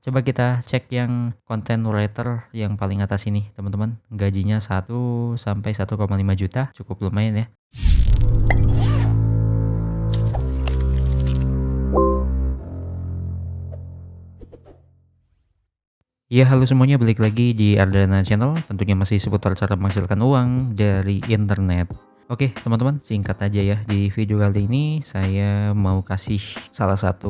Coba kita cek yang content writer yang paling atas ini, teman-teman. Gajinya 1 sampai 1,5 juta, cukup lumayan ya. Ya, halo semuanya, balik lagi di Ardana Channel. Tentunya masih seputar cara menghasilkan uang dari internet. Oke, teman-teman, singkat aja ya. Di video kali ini saya mau kasih salah satu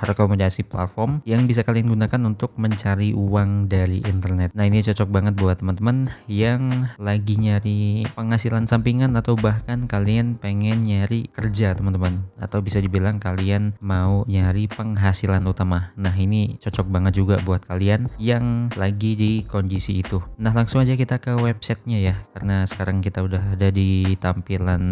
rekomendasi platform yang bisa kalian gunakan untuk mencari uang dari internet. Nah, ini cocok banget buat teman-teman yang lagi nyari penghasilan sampingan atau bahkan kalian pengen nyari kerja, teman-teman. Atau bisa dibilang kalian mau nyari penghasilan utama. Nah, ini cocok banget juga buat kalian yang lagi di kondisi itu. Nah, langsung aja kita ke websitenya ya, karena sekarang kita udah ada di tampilan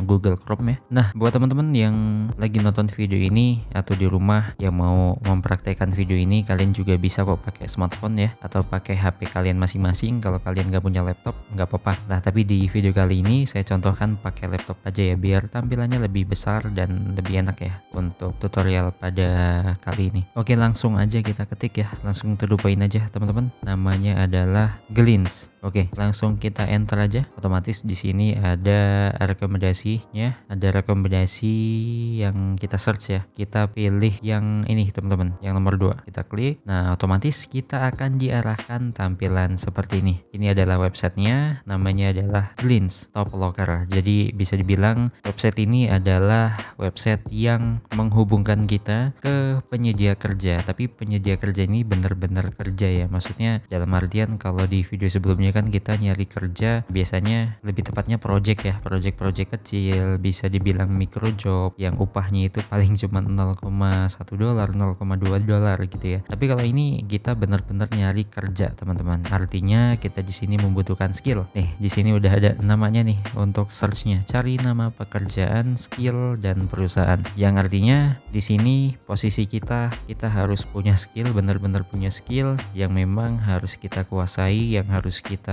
Google Chrome ya. Nah, buat teman-teman yang lagi nonton video ini atau di rumah yang mau mempraktekkan video ini, kalian juga bisa kok pakai smartphone ya, atau pakai HP kalian masing-masing. Kalau kalian nggak punya laptop, nggak apa-apa. Nah, tapi di video kali ini saya contohkan pakai laptop aja ya, biar tampilannya lebih besar dan lebih enak ya untuk tutorial pada kali ini. Oke, langsung aja kita ketik ya, langsung terlupain aja teman-teman. Namanya adalah Glints. Oke, langsung kita enter aja. Otomatis di sini ada rekomendasinya, ada rekomendasi yang kita search ya. Kita pilih yang ini teman-teman, yang nomor 2. Kita klik. Nah, otomatis kita akan diarahkan tampilan seperti ini. Ini adalah websitenya, namanya adalah Glints Top Locker. Jadi bisa dibilang website ini adalah website yang menghubungkan kita ke penyedia kerja. Tapi penyedia kerja ini benar-benar kerja ya. Maksudnya dalam artian kalau di video sebelumnya kan kita nyari kerja, biasanya lebih tepatnya project ya, project kecil, bisa dibilang micro job yang upahnya itu paling cuma $0,1, $0,2 gitu ya. Tapi kalau ini kita benar-benar nyari kerja teman-teman. Artinya kita di sini membutuhkan skill. Nih, di sini udah ada namanya nih untuk searchnya. Cari nama pekerjaan, skill, dan perusahaan. Yang artinya di sini posisi kita harus punya skill, benar-benar punya skill yang memang harus kita kuasai, yang harus kita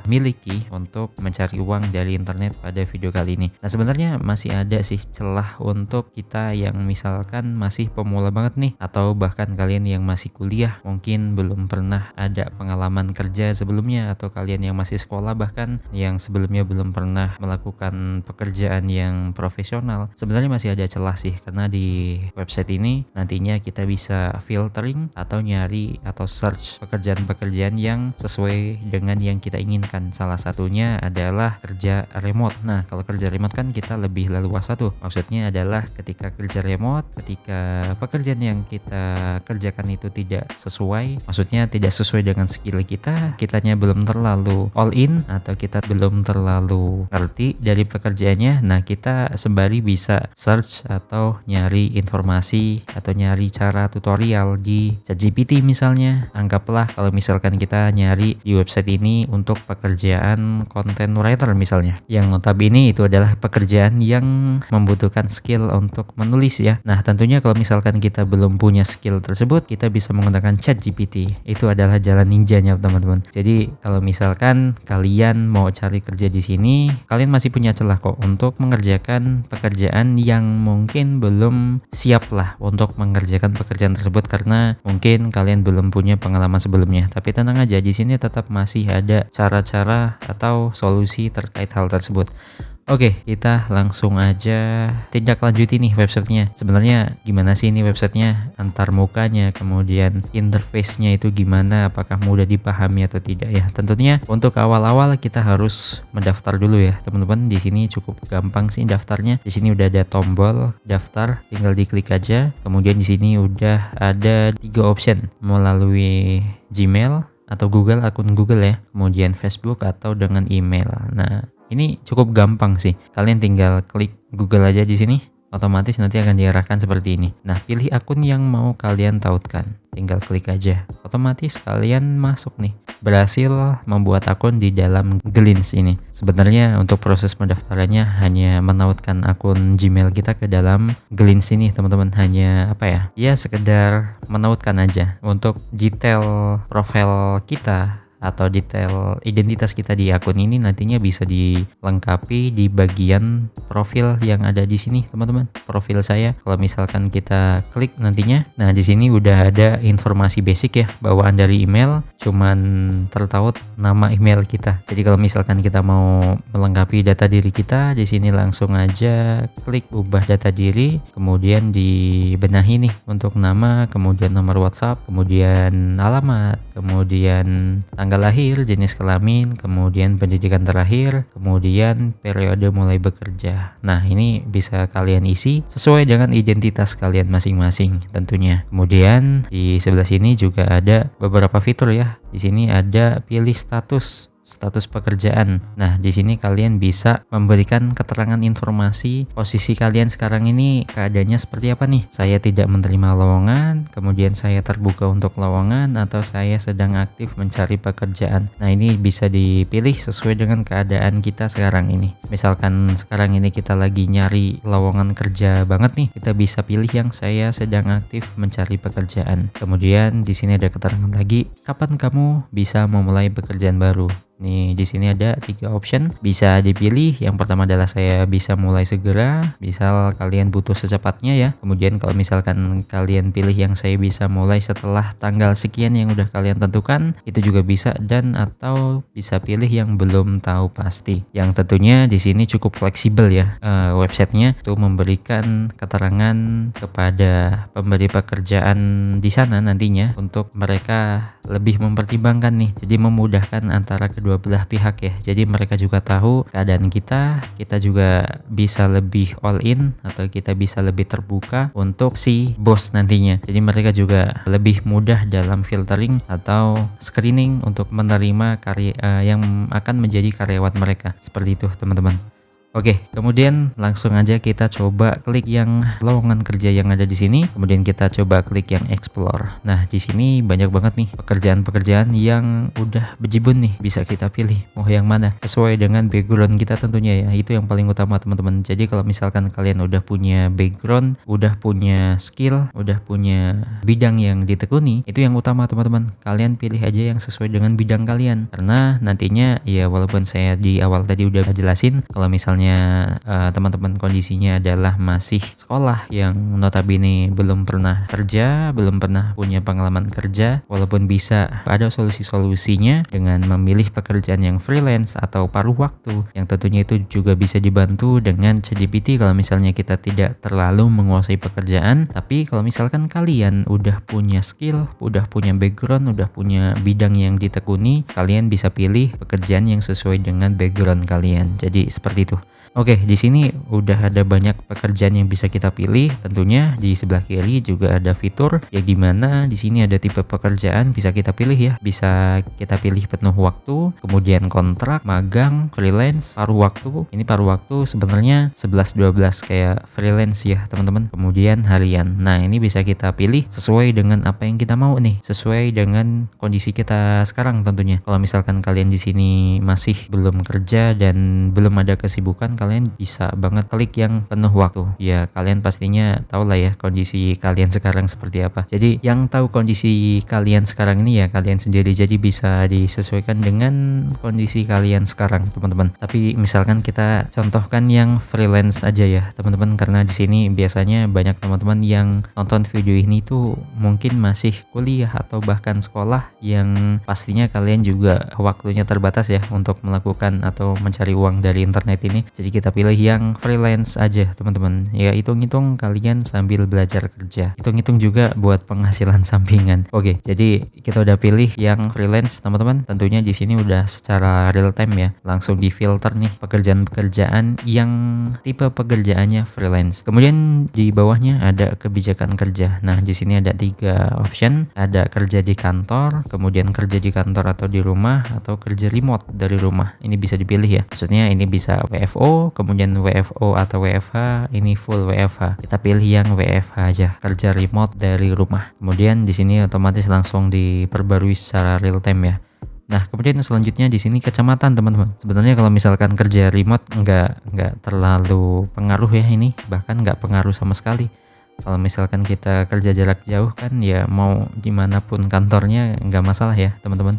miliki untuk mencari uang dari internet pada video kali ini. Nah, sebenarnya masih ada sih celah untuk kita yang misalkan masih pemula banget nih, atau bahkan kalian yang masih kuliah, mungkin belum pernah ada pengalaman kerja sebelumnya, atau kalian yang masih sekolah bahkan yang sebelumnya belum pernah melakukan pekerjaan yang profesional. Sebenarnya masih ada celah sih, karena di website ini nantinya kita bisa filtering atau nyari atau search pekerjaan-pekerjaan yang sesuai dengan yang kita inginkan. Salah satunya adalah kerja remote. Nah, kalau kerja remote kan kita lebih leluasa tuh. Maksudnya adalah ketika kerja remote, ketika pekerjaan yang kita kerjakan itu tidak sesuai, maksudnya tidak sesuai dengan skill kita, kitanya belum terlalu all in atau kita belum terlalu ngerti dari pekerjaannya, nah kita sembari bisa search atau nyari informasi atau nyari cara tutorial di ChatGPT misalnya. Anggaplah kalau misalkan kita nyari di website ini untuk pekerjaan content writer misalnya, yang notabene itu adalah pekerjaan yang membutuhkan skill untuk menulis ya. Nah, tentunya kalau misalkan kita belum punya skill tersebut, kita bisa menggunakan ChatGPT. Itu adalah jalan ninjanya teman-teman. Jadi kalau misalkan kalian mau cari kerja di sini, kalian masih punya celah kok untuk mengerjakan pekerjaan yang mungkin belum siap lah untuk mengerjakan pekerjaan tersebut, karena mungkin kalian belum punya pengalaman sebelumnya. Tapi tenang aja, di sini tetap masih ada cara-cara atau solusi terkait hal tersebut. Oke, kita langsung aja tindak lanjuti nih websitenya. Sebenarnya gimana sih ini websitenya? Antar mukanya, kemudian interface-nya itu gimana? Apakah mudah dipahami atau tidak ya? Tentunya untuk awal-awal kita harus mendaftar dulu ya, teman-teman. Di sini cukup gampang sih daftarnya. Di sini udah ada tombol daftar, tinggal diklik aja. Kemudian di sini udah ada 3 option, melalui Gmail atau Google, akun Google ya, kemudian Facebook atau dengan email. Nah, ini cukup gampang sih. Kalian tinggal klik Google aja di sini, otomatis nanti akan diarahkan seperti ini. Nah, pilih akun yang mau kalian tautkan. Tinggal klik aja. Otomatis kalian masuk nih. Berhasil membuat akun di dalam Glints ini. Sebenarnya untuk proses pendaftarannya hanya menautkan akun Gmail kita ke dalam Glints ini, teman-teman. Hanya Ya, sekedar menautkan aja. Untuk detail profil kita atau detail identitas kita di akun ini nantinya bisa dilengkapi di bagian profil yang ada di sini, teman-teman. Profil saya, kalau misalkan kita klik nantinya, nah di sini udah ada informasi basic ya, bawaan dari email, cuman tertaut nama email kita. Jadi kalau misalkan kita mau melengkapi data diri kita, di sini langsung aja klik ubah data diri, kemudian dibenahi nih untuk nama, kemudian nomor WhatsApp, kemudian alamat, kemudian tanggal lahir, jenis kelamin, kemudian pendidikan terakhir, kemudian periode mulai bekerja. Nah, ini bisa kalian isi sesuai dengan identitas kalian masing-masing tentunya. Kemudian di sebelah sini juga ada beberapa fitur ya. Di sini ada pilih status pekerjaan. Nah, di sini kalian bisa memberikan keterangan informasi posisi kalian sekarang ini keadaannya seperti apa nih. Saya tidak menerima lowongan, kemudian saya terbuka untuk lowongan, atau saya sedang aktif mencari pekerjaan. Nah, ini bisa dipilih sesuai dengan keadaan kita sekarang ini. Misalkan sekarang ini kita lagi nyari lowongan kerja banget nih, kita bisa pilih yang saya sedang aktif mencari pekerjaan. Kemudian di sini ada keterangan lagi, kapan kamu bisa memulai pekerjaan baru. Nih, di sini ada 3 option bisa dipilih. Yang pertama adalah saya bisa mulai segera, misal kalian butuh secepatnya ya. Kemudian kalau misalkan kalian pilih yang saya bisa mulai setelah tanggal sekian yang udah kalian tentukan, itu juga bisa, dan atau bisa pilih yang belum tahu pasti. Yang tentunya di sini cukup fleksibel ya. Websitenya itu memberikan keterangan kepada pemberi pekerjaan di sana nantinya untuk mereka lebih mempertimbangkan nih. Jadi memudahkan antara kedua belah pihak ya. Jadi mereka juga tahu keadaan kita juga bisa lebih all in, atau kita bisa lebih terbuka untuk si bos nantinya. Jadi mereka juga lebih mudah dalam filtering atau screening untuk menerima yang akan menjadi karyawan mereka. Seperti itu, teman-teman. Oke, kemudian langsung aja kita coba klik yang lowongan kerja yang ada di sini. Kemudian kita coba klik yang explore. Nah, di sini banyak banget nih pekerjaan-pekerjaan yang udah bejibun nih. Bisa kita pilih mau yang mana sesuai dengan background kita tentunya ya. Itu yang paling utama, teman-teman. Jadi kalau misalkan kalian udah punya background, udah punya skill, udah punya bidang yang ditekuni, itu yang utama, teman-teman. Kalian pilih aja yang sesuai dengan bidang kalian. Karena nantinya ya, walaupun saya di awal tadi udah jelasin, kalau misalnya teman-teman kondisinya adalah masih sekolah yang notabene belum pernah kerja, belum pernah punya pengalaman kerja, walaupun bisa ada solusi-solusinya dengan memilih pekerjaan yang freelance atau paruh waktu, yang tentunya itu juga bisa dibantu dengan ChatGPT kalau misalnya kita tidak terlalu menguasai pekerjaan. Tapi kalau misalkan kalian udah punya skill, udah punya background, udah punya bidang yang ditekuni, kalian bisa pilih pekerjaan yang sesuai dengan background kalian. Jadi seperti itu. Oke, di sini udah ada banyak pekerjaan yang bisa kita pilih. Tentunya di sebelah kiri juga ada fitur ya, dimana di sini ada tipe pekerjaan bisa kita pilih ya. Bisa kita pilih penuh waktu, kemudian kontrak, magang, freelance, paruh waktu. Ini paruh waktu sebenarnya 11-12 kayak freelance ya, teman-teman. Kemudian harian. Nah, ini bisa kita pilih sesuai dengan apa yang kita mau nih, sesuai dengan kondisi kita sekarang tentunya. Kalau misalkan kalian di sini masih belum kerja dan belum ada kesibukan, kalian bisa banget klik yang penuh waktu. Ya, kalian pastinya tahu lah ya kondisi kalian sekarang seperti apa. Jadi yang tahu kondisi kalian sekarang ini ya kalian sendiri. Jadi bisa disesuaikan dengan kondisi kalian sekarang, teman-teman. Tapi misalkan kita contohkan yang freelance aja ya, teman-teman, karena di sini biasanya banyak teman-teman yang nonton video ini tuh mungkin masih kuliah atau bahkan sekolah, yang pastinya kalian juga waktunya terbatas ya untuk melakukan atau mencari uang dari internet ini. Jadi kita pilih yang freelance aja, teman-teman. Ya, hitung-hitung kalian sambil belajar kerja. Hitung-hitung juga buat penghasilan sampingan. Oke, jadi kita udah pilih yang freelance, teman-teman. Tentunya di sini udah secara real time ya. Langsung di filter nih pekerjaan-pekerjaan yang tipe pekerjaannya freelance. Kemudian di bawahnya ada kebijakan kerja. Nah, di sini ada 3 option. Ada kerja di kantor, kemudian kerja di kantor atau di rumah, atau kerja remote dari rumah. Ini bisa dipilih ya. Maksudnya ini bisa WFO, kemudian WFO atau WFH, ini full WFH. Kita pilih yang WFH aja, kerja remote dari rumah. Kemudian di sini otomatis langsung diperbarui secara real time ya. Nah, kemudian selanjutnya di sini kecamatan, teman-teman. Sebenarnya kalau misalkan kerja remote nggak terlalu pengaruh ya ini, bahkan nggak pengaruh sama sekali. Kalau misalkan kita kerja jarak jauh kan ya, mau dimanapun kantornya nggak masalah ya, teman-teman.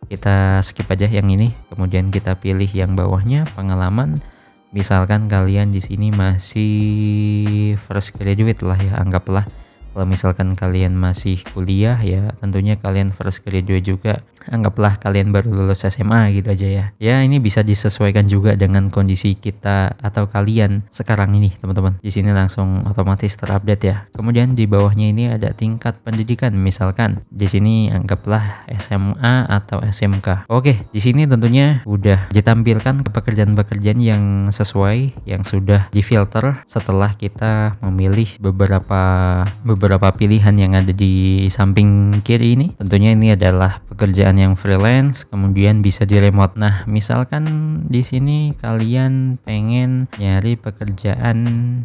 kita skip aja yang ini, kemudian kita pilih yang bawahnya pengalaman. Misalkan kalian di sini masih fresh graduate lah ya, anggaplah. Kalau misalkan kalian masih kuliah ya tentunya kalian fresh graduate juga. Anggaplah kalian baru lulus SMA gitu aja ya. Ya ini bisa disesuaikan juga dengan kondisi kita atau kalian sekarang ini teman-teman. Di sini langsung otomatis terupdate ya. Kemudian di bawahnya ini ada tingkat pendidikan. Misalkan di sini anggaplah SMA atau SMK. Oke, di sini tentunya udah ditampilkan pekerjaan-pekerjaan yang sesuai, yang sudah difilter setelah kita memilih beberapa pilihan yang ada di samping kiri ini. Tentunya ini adalah pekerjaan yang freelance, kemudian bisa di remote. Nah, misalkan di sini kalian pengen nyari pekerjaan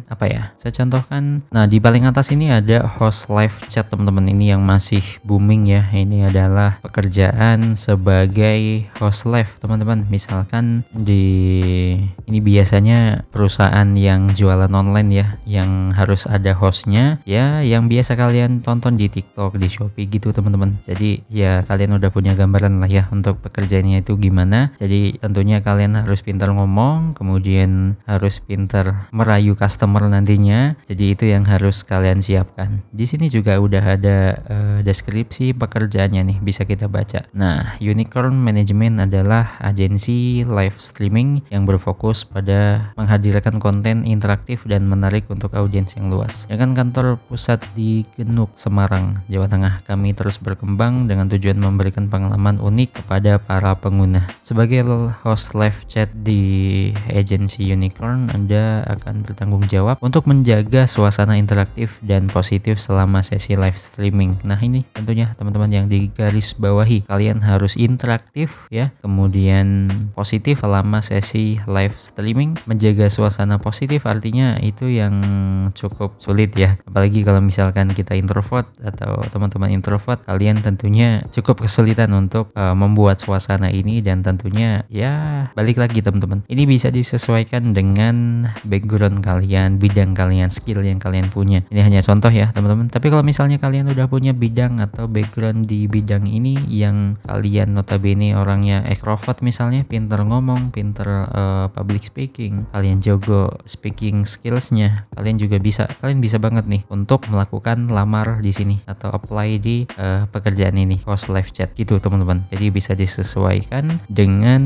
apa ya? Saya contohkan. Nah, di paling atas ini ada host live chat teman-teman, ini yang masih booming ya. Ini adalah pekerjaan sebagai host live teman-teman. Misalkan ini biasanya perusahaan yang jualan online ya, yang harus ada hostnya ya, yang biasa kalian tonton di TikTok, di Shopee gitu teman-teman. Jadi ya kalian udah punya gambaran lah ya untuk pekerjaannya itu gimana. Jadi tentunya kalian harus pintar ngomong, kemudian harus pintar merayu customer nantinya. Jadi itu yang harus kalian siapkan. Di sini juga udah ada deskripsi pekerjaannya nih, bisa kita baca. Nah, Unicorn Management adalah agensi live streaming yang berfokus pada menghadirkan konten interaktif dan menarik untuk audiens yang luas. Ya kan, kantor pusat di Genuk, Semarang, Jawa Tengah. Kami terus berkembang dengan tujuan memberikan pengalaman unik kepada para pengguna. Sebagai host live chat di agensi Unicorn, Anda akan bertanggung jawab untuk menjaga suasana interaktif dan positif selama sesi live streaming. Nah, ini tentunya teman-teman yang digaris bawahi, kalian harus interaktif ya, kemudian positif selama sesi live streaming. Menjaga suasana positif artinya itu yang cukup sulit ya, apalagi kalau misalkan kita introvert atau teman-teman introvert, kalian tentunya cukup kesulitan untuk membuat suasana ini. Dan tentunya ya balik lagi teman-teman, ini bisa disesuaikan dengan background kalian, bidang kalian, skill yang kalian punya. Ini hanya contoh ya teman-teman, tapi kalau misalnya kalian udah punya bidang atau background di bidang ini yang kalian notabene orangnya extrovert misalnya, pinter ngomong, pinter public speaking, kalian jago speaking skillsnya, kalian bisa banget nih untuk melakukan lamar di sini atau apply di pekerjaan ini, host live chat gitu teman-teman. Jadi bisa disesuaikan dengan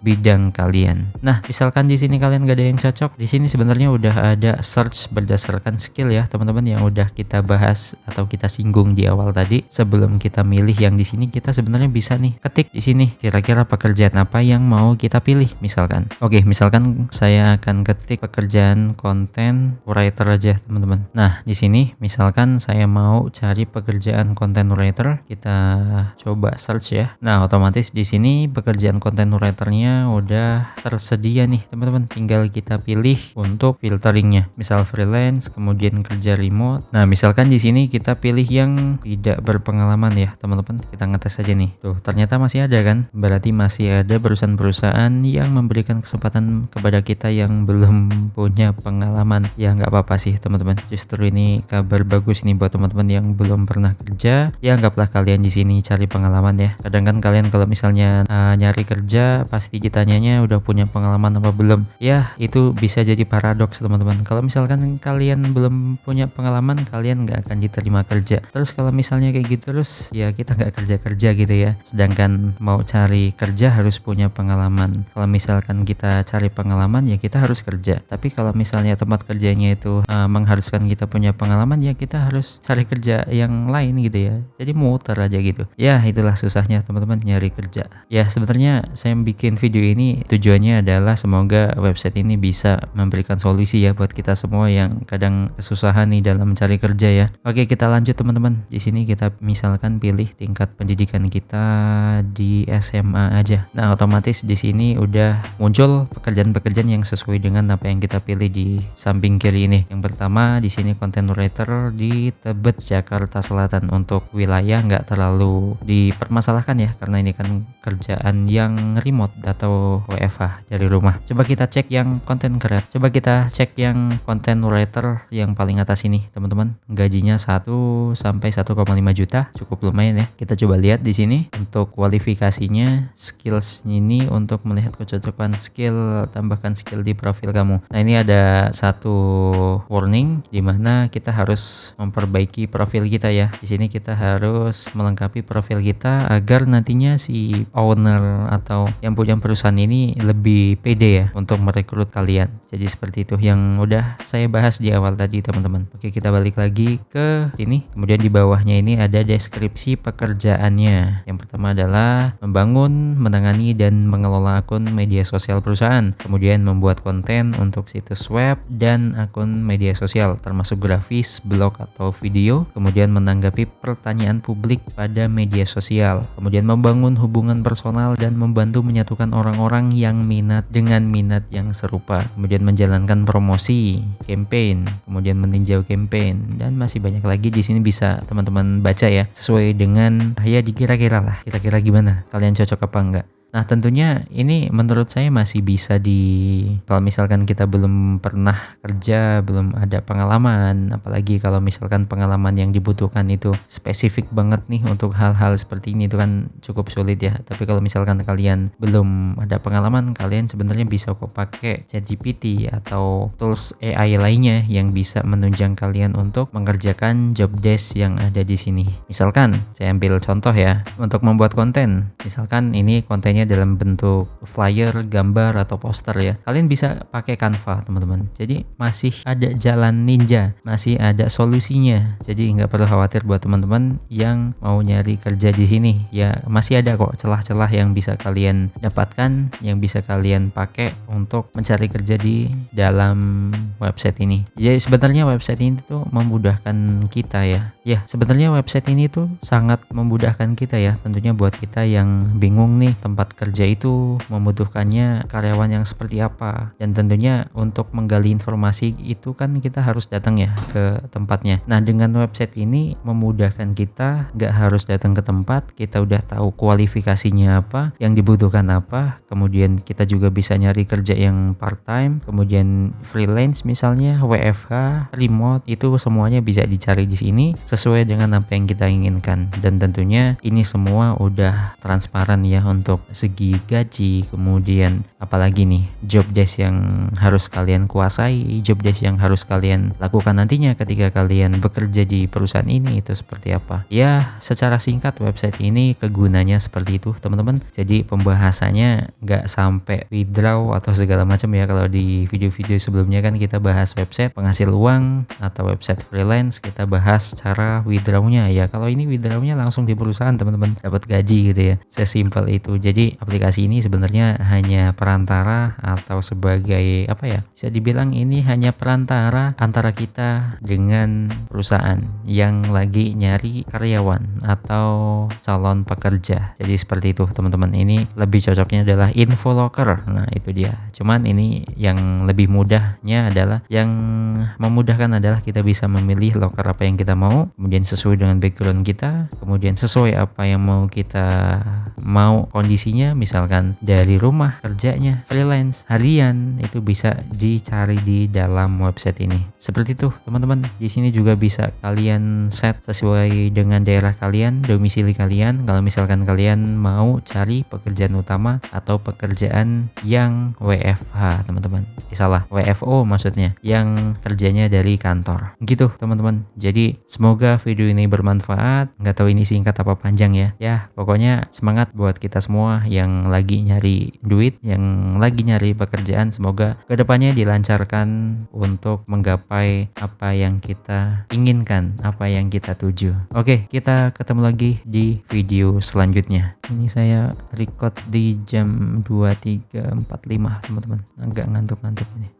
bidang kalian. Nah, misalkan di sini kalian gak ada yang cocok, di sini sebenarnya udah ada search berdasarkan skill ya teman-teman, yang udah kita bahas atau kita singgung di awal tadi. Sebelum kita milih yang di sini, kita sebenarnya bisa nih ketik di sini kira-kira pekerjaan apa yang mau kita pilih. Misalkan, misalkan saya akan ketik pekerjaan content writer aja teman-teman. Nah, di sini misalkan saya mau cari pekerjaan content writer, kita coba search ya. Nah, otomatis di sini pekerjaan content writernya udah tersedia nih teman-teman. Tinggal kita pilih untuk filteringnya. Misal freelance, kemudian kerja remote. Nah, misalkan di sini kita pilih yang tidak berpengalaman ya teman-teman. Kita ngetes aja nih. Tuh, ternyata masih ada kan? Berarti masih ada perusahaan-perusahaan yang memberikan kesempatan kepada kita yang belum punya pengalaman. Ya nggak apa-apa sih teman-teman. Justru ini kabar bagus nih buat teman-teman yang belum pernah kerja. Ya anggaplah kalian di sini cari pengalaman ya. Kadang kan kalian kalau misalnya nyari kerja pasti ditanyanya udah punya pengalaman apa belum. Ya itu bisa jadi paradoks teman-teman. Kalau misalkan kalian belum punya pengalaman, kalian nggak akan diterima kerja. Terus kalau misalnya kayak gitu terus, ya kita nggak kerja-kerja gitu ya. Sedangkan mau cari kerja harus punya pengalaman. Kalau misalkan kita cari pengalaman, ya kita harus kerja. Tapi kalau misalnya tempat kerjanya itu mengharuskan kita punya pengalaman, ya kita harus cari kerja yang lain gitu ya. Jadi muter aja gitu. Ya itulah susahnya teman-teman nyari kerja. Ya sebenarnya saya bikin video ini tujuannya adalah semoga website ini bisa memberikan solusi ya buat kita semua yang kadang kesusahan nih dalam mencari kerja ya. Oke, kita lanjut teman-teman. Di sini kita misalkan pilih tingkat pendidikan kita di SMA aja. Nah, otomatis di sini udah muncul pekerjaan-pekerjaan yang sesuai dengan apa yang kita pilih di samping kiri ini. Yang pertama di sini content writer di Tebet, Jakarta Selatan. Untuk wilayah nggak terlalu di dipermasalahkan ya, karena ini kan kerjaan yang remote atau WFH dari rumah. Coba kita cek yang content creator, coba kita cek yang content writer yang paling atas ini teman-teman. Gajinya 1 sampai 1,5 juta, cukup lumayan ya. Kita coba lihat di sini untuk kualifikasinya, skills ini untuk melihat kecocokan skill, tambahkan skill di profil kamu. Nah, ini ada satu warning di mana kita harus memperbaiki profil kita ya. Di sini kita harus melengkapi profil kita agar nantinya si owner atau yang punya perusahaan ini lebih pede ya untuk merekrut kalian. Jadi seperti itu yang udah saya bahas di awal tadi teman-teman. Oke, kita balik lagi ke sini. Kemudian di bawahnya ini ada deskripsi pekerjaannya. Yang pertama adalah membangun, menangani dan mengelola akun media sosial perusahaan. Kemudian membuat konten untuk situs web dan akun media sosial termasuk grafis, blog atau video. Kemudian menanggapi pertanyaan publik pada media sosial. Kemudian membangun hubungan personal dan membantu menyatukan orang-orang yang minat dengan minat yang serupa. Kemudian menjalankan promosi, campaign, kemudian meninjau campaign, dan masih banyak lagi di sini bisa teman-teman baca ya, sesuai dengan ya dikira-kira lah, kira-kira gimana kalian cocok apa enggak. Nah, tentunya ini menurut saya masih bisa kalau misalkan kita belum pernah kerja, belum ada pengalaman, apalagi kalau misalkan pengalaman yang dibutuhkan itu spesifik banget nih untuk hal-hal seperti ini, itu kan cukup sulit ya. Tapi kalau misalkan kalian belum ada pengalaman, kalian sebenarnya bisa kok pakai ChatGPT atau tools AI lainnya yang bisa menunjang kalian untuk mengerjakan job desk yang ada di sini. Misalkan saya ambil contoh ya, untuk membuat konten. Misalkan ini kontennya dalam bentuk flyer, gambar atau poster ya. Kalian bisa pakai Canva teman-teman. Jadi masih ada jalan ninja, masih ada solusinya. Jadi nggak perlu khawatir buat teman-teman yang mau nyari kerja di sini. Ya masih ada kok celah-celah yang bisa kalian dapatkan, yang bisa kalian pakai untuk mencari kerja di dalam website ini. Jadi sebenarnya website ini tuh memudahkan kita ya. Ya sebenarnya website ini tuh sangat memudahkan kita ya. Tentunya buat kita yang bingung nih tempat kerja itu membutuhkannya karyawan yang seperti apa, dan tentunya untuk menggali informasi itu kan kita harus datang ya ke tempatnya. Nah, dengan website ini memudahkan kita, nggak harus datang ke tempat, kita udah tahu kualifikasinya apa, yang dibutuhkan apa, kemudian kita juga bisa nyari kerja yang part time, kemudian freelance misalnya, WFH, remote, itu semuanya bisa dicari di sini sesuai dengan apa yang kita inginkan. Dan tentunya ini semua udah transparan ya untuk segi gaji, kemudian apalagi nih job desk yang harus kalian kuasai, job desk yang harus kalian lakukan nantinya ketika kalian bekerja di perusahaan ini itu seperti apa. Ya secara singkat website ini kegunaannya seperti itu teman-teman. Jadi pembahasannya nggak sampai withdraw atau segala macam ya. Kalau di video-video sebelumnya kan kita bahas website penghasil uang atau website freelance, kita bahas cara withdrawnya ya. Kalau ini withdrawnya langsung di perusahaan teman-teman, dapat gaji gitu ya, sesimpel itu. Jadi aplikasi ini sebenarnya hanya perantara atau sebagai apa ya, bisa dibilang ini hanya perantara antara kita dengan perusahaan yang lagi nyari karyawan atau calon pekerja. Jadi seperti itu teman-teman. Ini lebih cocoknya adalah Infolocker. Nah itu dia. Cuman ini yang lebih mudahnya adalah, yang memudahkan adalah kita bisa memilih locker apa yang kita mau, kemudian sesuai dengan background kita, kemudian sesuai apa yang mau kondisinya, misalkan dari rumah kerjanya, freelance, harian, itu bisa dicari di dalam website ini. Seperti itu teman-teman. Di sini juga bisa kalian set sesuai dengan daerah kalian, domisili kalian. Kalau misalkan kalian mau cari pekerjaan utama atau pekerjaan yang WFH teman-teman. Salah, WFO maksudnya, yang kerjanya dari kantor. Gitu teman-teman. Jadi semoga video ini bermanfaat. Nggak tahu ini singkat apa panjang ya. Ya pokoknya semangat buat kita semua yang lagi nyari duit, yang lagi nyari pekerjaan. Semoga kedepannya dilancarkan untuk menggapai apa yang kita inginkan, apa yang kita tuju. Oke, kita ketemu lagi di video selanjutnya. Ini saya record di jam 23.45 teman-teman. Agak ngantuk-ngantuk ini.